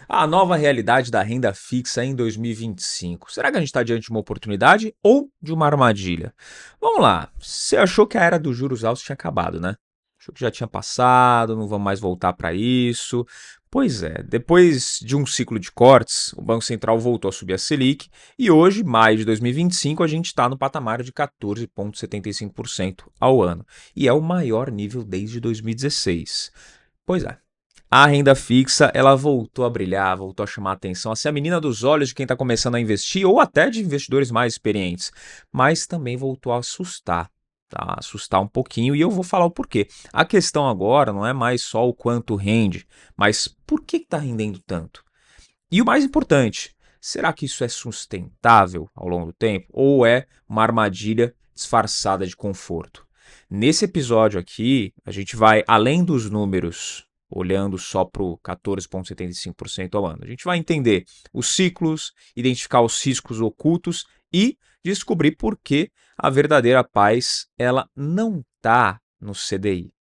A nova realidade da renda fixa em 2025. Será que a gente está diante de uma oportunidade ou de uma armadilha? Vamos lá. Você achou que a era dos juros altos tinha acabado, né? Achou que já tinha passado, não vamos mais voltar para isso. Pois é, depois de um ciclo de cortes, o Banco Central voltou a subir a Selic e hoje, maio de 2025, a gente está no patamar de 14,75% ao ano. E é o maior nível desde 2016. Pois é. A renda fixa, ela voltou a brilhar, voltou a chamar a atenção, a ser a menina dos olhos de quem está começando a investir ou até de investidores mais experientes, mas também voltou a assustar, tá? Assustar um pouquinho e eu vou falar o porquê. A questão agora não é mais só o quanto rende, mas por que está rendendo tanto? E o mais importante, será que isso é sustentável ao longo do tempo ou é uma armadilha disfarçada de conforto? Nesse episódio aqui, a gente vai além dos números, olhando só para o 14,75% ao ano. A gente vai entender os ciclos, identificar os riscos ocultos e descobrir por que a verdadeira paz ela não está no CDI.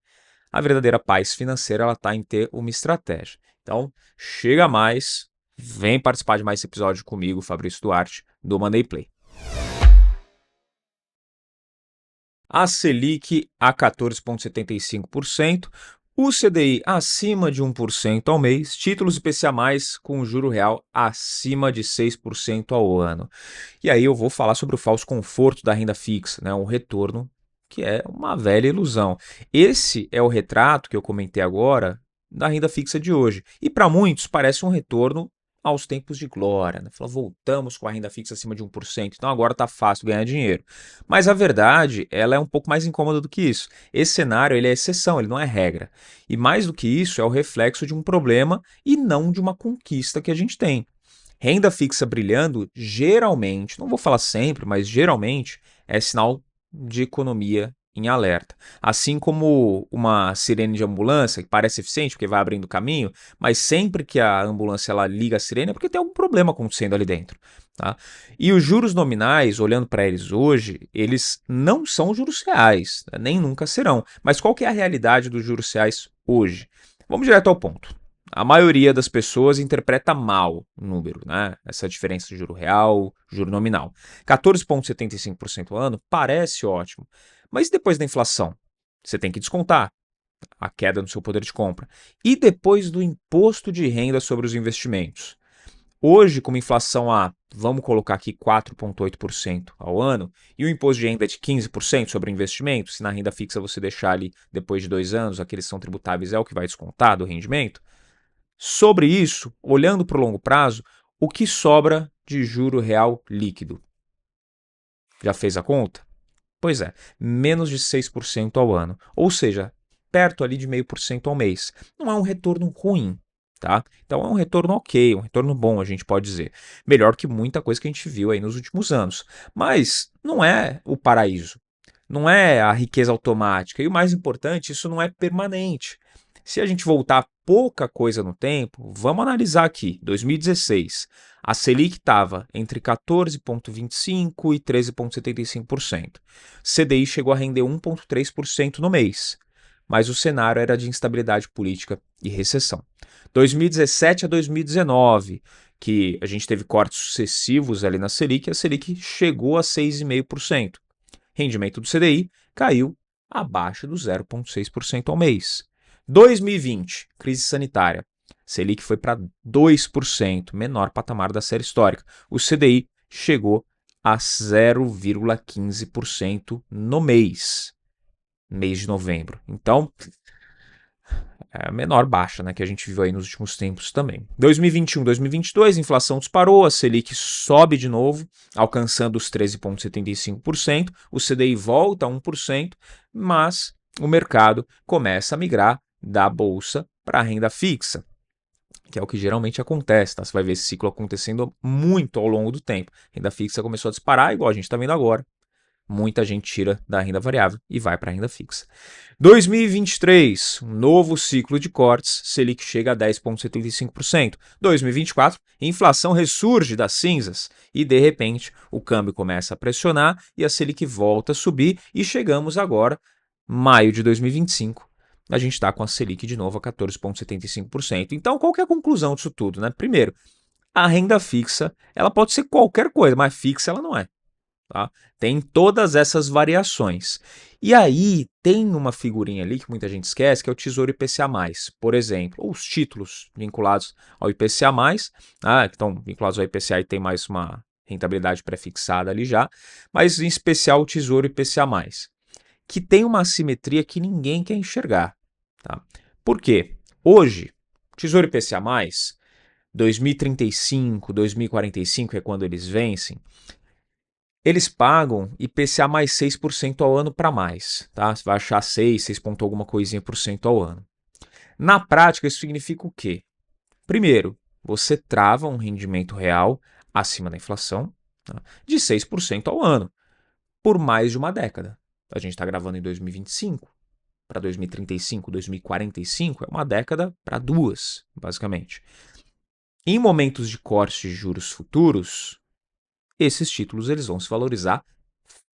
A verdadeira paz financeira ela está em ter uma estratégia. Então, chega mais, vem participar de mais esse episódio comigo, Fabrício Duarte, do Monday Play. A Selic a 14,75%, o CDI acima de 1% ao mês, títulos IPCA+, com o juro real acima de 6% ao ano. E aí eu vou falar sobre o falso conforto da renda fixa, né? Um retorno que é uma velha ilusão. Esse é o retrato que eu comentei agora da renda fixa de hoje. E para muitos parece um retorno aos tempos de glória, né? Falou, voltamos com a renda fixa acima de 1%, então agora está fácil ganhar dinheiro. Mas a verdade, ela é um pouco mais incômoda do que isso. Esse cenário ele é exceção, ele não é regra. E mais do que isso, é o reflexo de um problema e não de uma conquista que a gente tem. Renda fixa brilhando, geralmente, não vou falar sempre, mas geralmente é sinal de economia em alerta. Assim como uma sirene de ambulância, que parece eficiente porque vai abrindo caminho, mas sempre que a ambulância ela liga a sirene é porque tem algum problema acontecendo ali dentro. Tá? E os juros nominais, olhando para eles hoje, eles não são juros reais, né? Nem nunca serão. Mas qual que é a realidade dos juros reais hoje? Vamos direto ao ponto. A maioria das pessoas interpreta mal o número, né? Essa diferença de juro real, juro nominal. 14,75% ao ano parece ótimo, mas depois da inflação? Você tem que descontar a queda no seu poder de compra. E depois do imposto de renda sobre os investimentos? Hoje, com uma inflação a, vamos colocar aqui 4,8% ao ano, e o imposto de renda é de 15% sobre investimentos, se na renda fixa você deixar ali depois de 2 anos, aqueles que são tributáveis é o que vai descontar do rendimento. Sobre isso, olhando para o longo prazo, o que sobra de juro real líquido? Já fez a conta? Pois é, menos de 6% ao ano, ou seja, perto ali de 0,5% ao mês. Não é um retorno ruim, tá? Então é um retorno ok, um retorno bom, a gente pode dizer. Melhor que muita coisa que a gente viu aí nos últimos anos. Mas não é o paraíso, não é a riqueza automática. E o mais importante, isso não é permanente. Se a gente voltar pouca coisa no tempo, vamos analisar aqui. 2016, a Selic estava entre 14,25% e 13,75%. CDI chegou a render 1,3% no mês, mas o cenário era de instabilidade política e recessão. 2017 a 2019, que a gente teve cortes sucessivos ali na Selic, a Selic chegou a 6,5%. Rendimento do CDI caiu abaixo do 0,6% ao mês. 2020, crise sanitária. Selic foi para 2%, menor patamar da série histórica. O CDI chegou a 0,15% no mês de novembro. Então, é a menor baixa, né, que a gente viu aí nos últimos tempos também. 2021, 2022, inflação disparou, a Selic sobe de novo, alcançando os 13,75%, o CDI volta a 1%, mas o mercado começa a migrar da bolsa para a renda fixa, que é o que geralmente acontece, tá? Você vai ver esse ciclo acontecendo muito ao longo do tempo. A renda fixa começou a disparar, igual a gente está vendo agora. Muita gente tira da renda variável e vai para a renda fixa. 2023, um novo ciclo de cortes, Selic chega a 10,75%. 2024, inflação ressurge das cinzas e, de repente, o câmbio começa a pressionar e a Selic volta a subir e chegamos agora, maio de 2025, a gente está com a Selic de novo a 14,75%. Então, qual que é a conclusão disso tudo, né? Primeiro, a renda fixa, ela pode ser qualquer coisa, mas fixa ela não é. Tá? Tem todas essas variações. E aí tem uma figurinha ali que muita gente esquece, que é o Tesouro IPCA+. Por exemplo, ou os títulos vinculados ao IPCA+, que estão vinculados ao IPCA e tem mais uma rentabilidade pré-fixada ali já, mas em especial o Tesouro IPCA+, que tem uma assimetria que ninguém quer enxergar. Tá? Por quê? Hoje, Tesouro IPCA+, 2035, 2045 é quando eles vencem, eles pagam IPCA mais 6% ao ano para mais, tá? Você vai achar 6 ponto alguma coisinha por cento ao ano. Na prática, isso significa o quê? Primeiro, você trava um rendimento real acima da inflação, tá? De 6% ao ano, por mais de uma década. A gente está gravando em 2025, para 2035, 2045, é uma década para duas, basicamente. Em momentos de corte de juros futuros, esses títulos eles vão se valorizar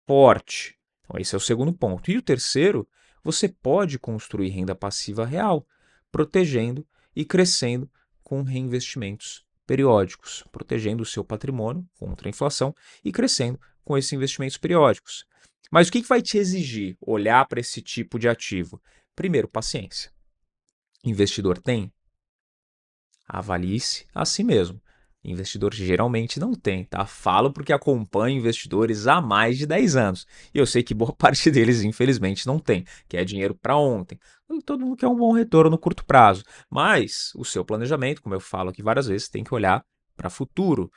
forte. Então, esse é o segundo ponto. E o terceiro, você pode construir renda passiva real, protegendo e crescendo com reinvestimentos periódicos, protegendo o seu patrimônio contra a inflação e crescendo com esses investimentos periódicos. Mas o que vai te exigir olhar para esse tipo de ativo? Primeiro, paciência. Investidor tem? Avalie-se a si mesmo. Investidor geralmente não tem, tá? Falo porque acompanho investidores há mais de 10 anos. E eu sei que boa parte deles, infelizmente, não tem, que é dinheiro para ontem. E todo mundo quer um bom retorno no curto prazo. Mas o seu planejamento, como eu falo aqui várias vezes, tem que olhar para futuro,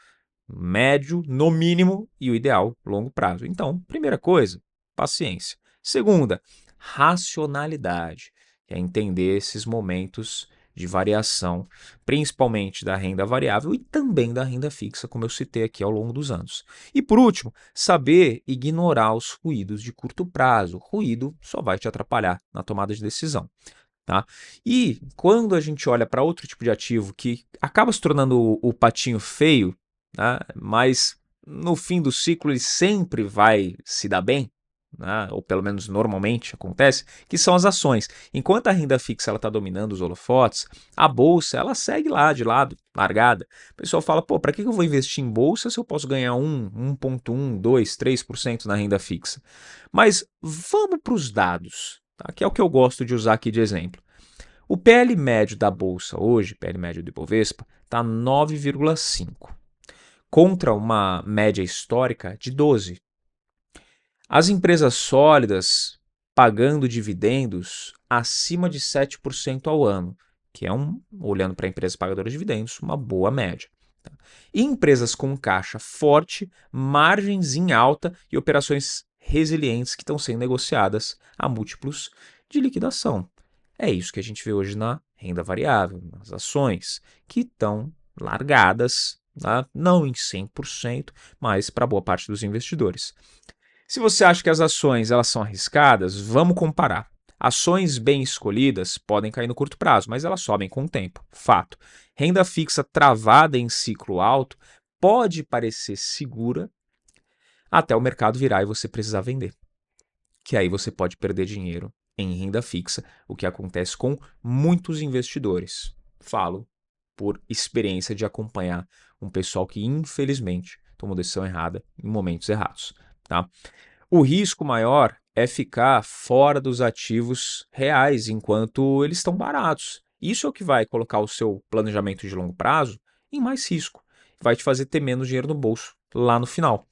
médio, no mínimo, e o ideal, longo prazo. Então, primeira coisa, paciência. Segunda, racionalidade, que é entender esses momentos de variação, principalmente da renda variável e também da renda fixa, como eu citei aqui ao longo dos anos. E por último, saber ignorar os ruídos de curto prazo. Ruído só vai te atrapalhar na tomada de decisão. Tá? E quando a gente olha para outro tipo de ativo que acaba se tornando o patinho feio, né? Mas no fim do ciclo ele sempre vai se dar bem, né? Ou pelo menos normalmente acontece, que são as ações. Enquanto a renda fixa está dominando os holofotes, a bolsa ela segue lá de lado, largada. O pessoal fala, pô, para que eu vou investir em bolsa se eu posso ganhar 1,1, 2, 3% na renda fixa? Mas vamos para os dados, tá? Que é o que eu gosto de usar aqui de exemplo. O PL médio da bolsa hoje, PL médio do Ibovespa, está 9,5, contra uma média histórica de 12. As empresas sólidas pagando dividendos acima de 7% ao ano, que é, olhando para empresas pagadoras de dividendos, uma boa média. E empresas com caixa forte, margens em alta e operações resilientes que estão sendo negociadas a múltiplos de liquidação. É isso que a gente vê hoje na renda variável, nas ações, que estão largadas, tá? Não em 100%, mas para boa parte dos investidores. Se você acha que as ações elas são arriscadas, vamos comparar. Ações bem escolhidas podem cair no curto prazo, mas elas sobem com o tempo. Fato. Renda fixa travada em ciclo alto pode parecer segura até o mercado virar e você precisar vender. Que aí você pode perder dinheiro em renda fixa, o que acontece com muitos investidores. Falo por experiência de acompanhar um pessoal que infelizmente tomou decisão errada em momentos errados. Tá? O risco maior é ficar fora dos ativos reais enquanto eles estão baratos. Isso é o que vai colocar o seu planejamento de longo prazo em mais risco. Vai te fazer ter menos dinheiro no bolso lá no final.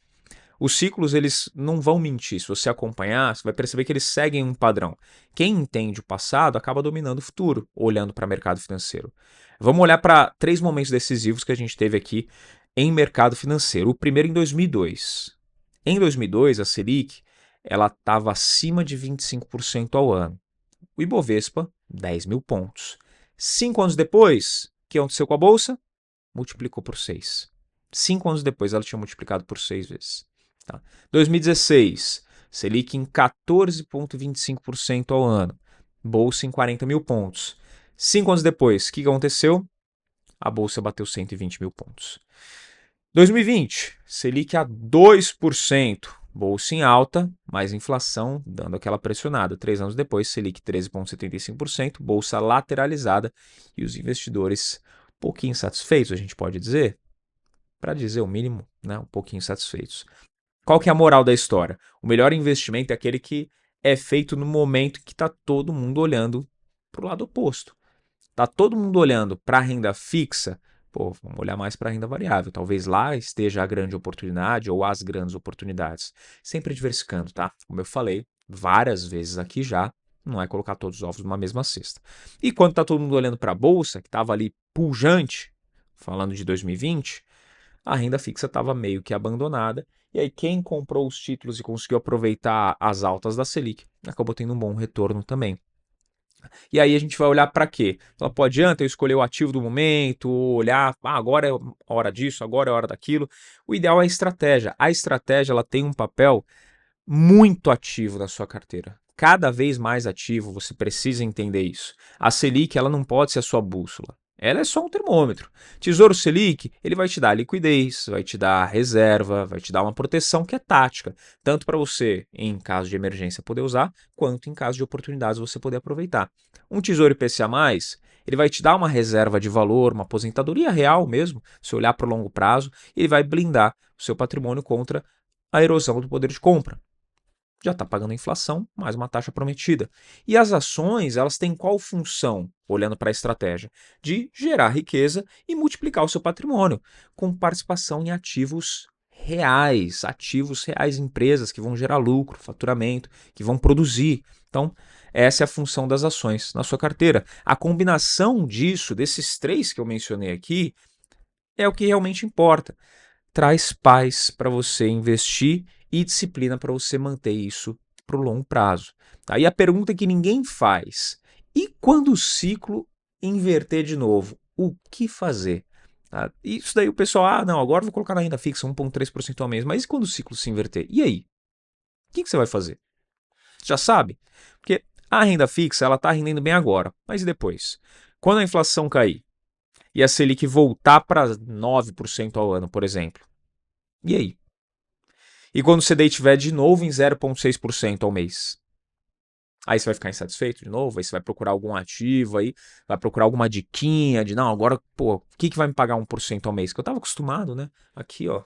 Os ciclos eles não vão mentir. Se você acompanhar, você vai perceber que eles seguem um padrão. Quem entende o passado acaba dominando o futuro, olhando para o mercado financeiro. Vamos olhar para 3 momentos decisivos que a gente teve aqui em mercado financeiro. O primeiro em 2002. Em 2002, a Selic ela estava acima de 25% ao ano. O Ibovespa, 10 mil pontos. 5 anos depois, o que aconteceu com a Bolsa? Multiplicou por 6. 5 anos depois, ela tinha multiplicado por 6 vezes. Tá? 2016, Selic em 14,25% ao ano. Bolsa em 40 mil pontos. 5 anos depois, o que aconteceu? A Bolsa bateu 120 mil pontos. 2020, Selic a 2%. Bolsa em alta, mais inflação, dando aquela pressionada. 3 anos depois, Selic 13,75%, bolsa lateralizada e os investidores um pouquinho insatisfeitos, a gente pode dizer, para dizer o mínimo, né? Um pouquinho insatisfeitos. Qual que é a moral da história? O melhor investimento é aquele que é feito no momento que está todo mundo olhando para o lado oposto. Tá todo mundo olhando para a renda fixa, pô, vamos olhar mais para a renda variável. Talvez lá esteja a grande oportunidade ou as grandes oportunidades. Sempre diversificando, tá? Como eu falei várias vezes aqui já, não é colocar todos os ovos numa mesma cesta. E quando tá todo mundo olhando para a bolsa, que estava ali pujante, falando de 2020, a renda fixa estava meio que abandonada. E aí quem comprou os títulos e conseguiu aproveitar as altas da Selic acabou tendo um bom retorno também. E aí a gente vai olhar para quê? Ela pô, adianta eu escolher o ativo do momento, olhar, agora é a hora disso, agora é a hora daquilo. O ideal é a estratégia. A estratégia ela tem um papel muito ativo na sua carteira. Cada vez mais ativo, você precisa entender isso. A Selic ela não pode ser a sua bússola. Ela é só um termômetro. Tesouro Selic, ele vai te dar liquidez, vai te dar reserva, vai te dar uma proteção que é tática, tanto para você, em caso de emergência, poder usar, quanto em caso de oportunidades você poder aproveitar. Um Tesouro IPCA+, ele vai te dar uma reserva de valor, uma aposentadoria real mesmo, se olhar para o longo prazo, e ele vai blindar o seu patrimônio contra a erosão do poder de compra. Já está pagando a inflação, mais uma taxa prometida. E as ações, elas têm qual função, olhando para a estratégia? De gerar riqueza e multiplicar o seu patrimônio, com participação em ativos reais, empresas que vão gerar lucro, faturamento, que vão produzir. Então, essa é a função das ações na sua carteira. A combinação disso, desses três que eu mencionei aqui, é o que realmente importa. Traz paz para você investir e disciplina para você manter isso para o longo prazo. Aí a pergunta que ninguém faz: e quando o ciclo inverter de novo, o que fazer? Isso daí o pessoal, não, agora vou colocar na renda fixa 1,3% ao mês, mas e quando o ciclo se inverter? E aí? O que você vai fazer? Já sabe? Porque a renda fixa ela está rendendo bem agora, mas e depois? Quando a inflação cair e a Selic voltar para 9% ao ano, por exemplo, e aí? E quando o CDI estiver de novo em 0,6% ao mês? Aí você vai ficar insatisfeito de novo, aí você vai procurar algum ativo aí, vai procurar alguma diquinha de, não, agora, pô, o que vai me pagar 1% ao mês? Que eu estava acostumado, né? Aqui, ó,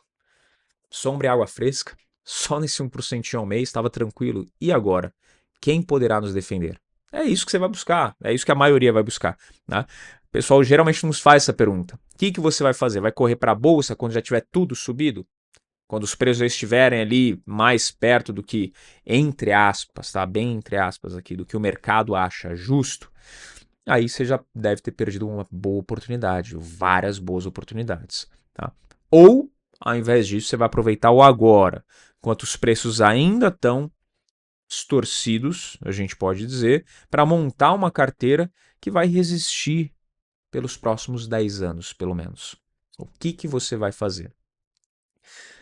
sombra e água fresca, só nesse 1% ao mês, estava tranquilo. E agora? Quem poderá nos defender? É isso que você vai buscar, é isso que a maioria vai buscar, né? O pessoal geralmente nos faz essa pergunta. O que você vai fazer? Vai correr para a bolsa quando já tiver tudo subido? Quando os preços estiverem ali mais perto do que, entre aspas, tá? Bem entre aspas aqui, do que o mercado acha justo, aí você já deve ter perdido uma boa oportunidade, várias boas oportunidades, tá? Ou, ao invés disso, você vai aproveitar o agora, enquanto os preços ainda estão distorcidos, a gente pode dizer, para montar uma carteira que vai resistir pelos próximos 10 anos, pelo menos. O que você vai fazer?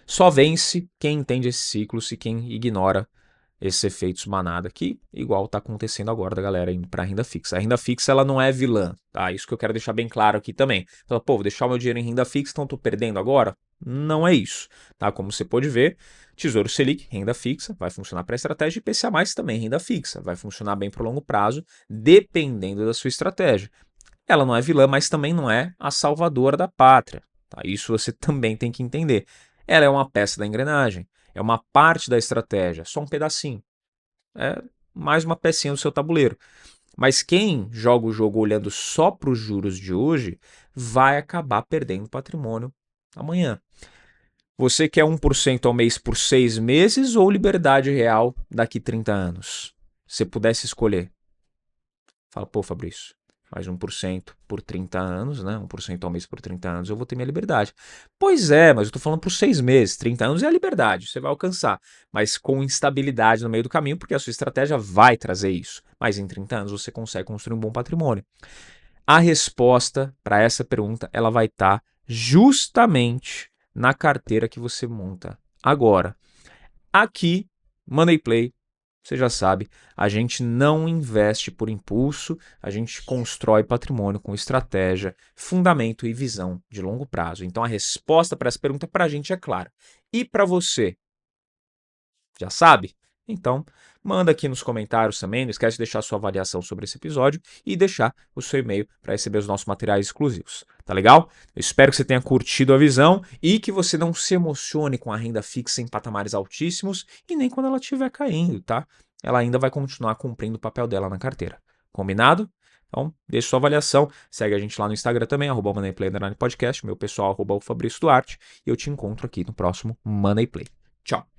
Só vence quem entende esses ciclos e quem ignora esses efeitos manada, que igual está acontecendo agora da galera indo para a renda fixa. A renda fixa ela não é vilã, tá? Isso que eu quero deixar bem claro aqui também. Então, pô, vou deixar o meu dinheiro em renda fixa, então estou perdendo agora? Não é isso, tá? Como você pode ver, Tesouro Selic, renda fixa, vai funcionar para a estratégia, e IPCA+, também renda fixa, vai funcionar bem para o longo prazo, dependendo da sua estratégia. Ela não é vilã, mas também não é a salvadora da pátria, tá? Isso você também tem que entender. Ela é uma peça da engrenagem, é uma parte da estratégia, só um pedacinho. É mais uma pecinha do seu tabuleiro. Mas quem joga o jogo olhando só para os juros de hoje vai acabar perdendo patrimônio amanhã. Você quer 1% ao mês por 6 meses ou liberdade real daqui 30 anos? Se pudesse escolher. Fala, pô, Fabrício, mais 1% por 30 anos, né? 1% ao mês por 30 anos, eu vou ter minha liberdade. Pois é, mas eu estou falando por 6 meses. 30 anos é a liberdade, você vai alcançar. Mas com instabilidade no meio do caminho, porque a sua estratégia vai trazer isso. Mas em 30 anos você consegue construir um bom patrimônio. A resposta para essa pergunta, ela vai estar justamente na carteira que você monta agora. Aqui, Money Play, você já sabe, a gente não investe por impulso, a gente constrói patrimônio com estratégia, fundamento e visão de longo prazo. Então a resposta para essa pergunta para a gente é clara. E para você? Já sabe? Então, manda aqui nos comentários também, não esquece de deixar sua avaliação sobre esse episódio e deixar o seu e-mail para receber os nossos materiais exclusivos. Tá legal? Eu espero que você tenha curtido a visão e que você não se emocione com a renda fixa em patamares altíssimos e nem quando ela estiver caindo, tá? Ela ainda vai continuar cumprindo o papel dela na carteira. Combinado? Então, deixe sua avaliação, segue a gente lá no Instagram também, @moneyplay_podcast, meu pessoal, @o Fabrício Duarte, e eu te encontro aqui no próximo Money Play. Tchau!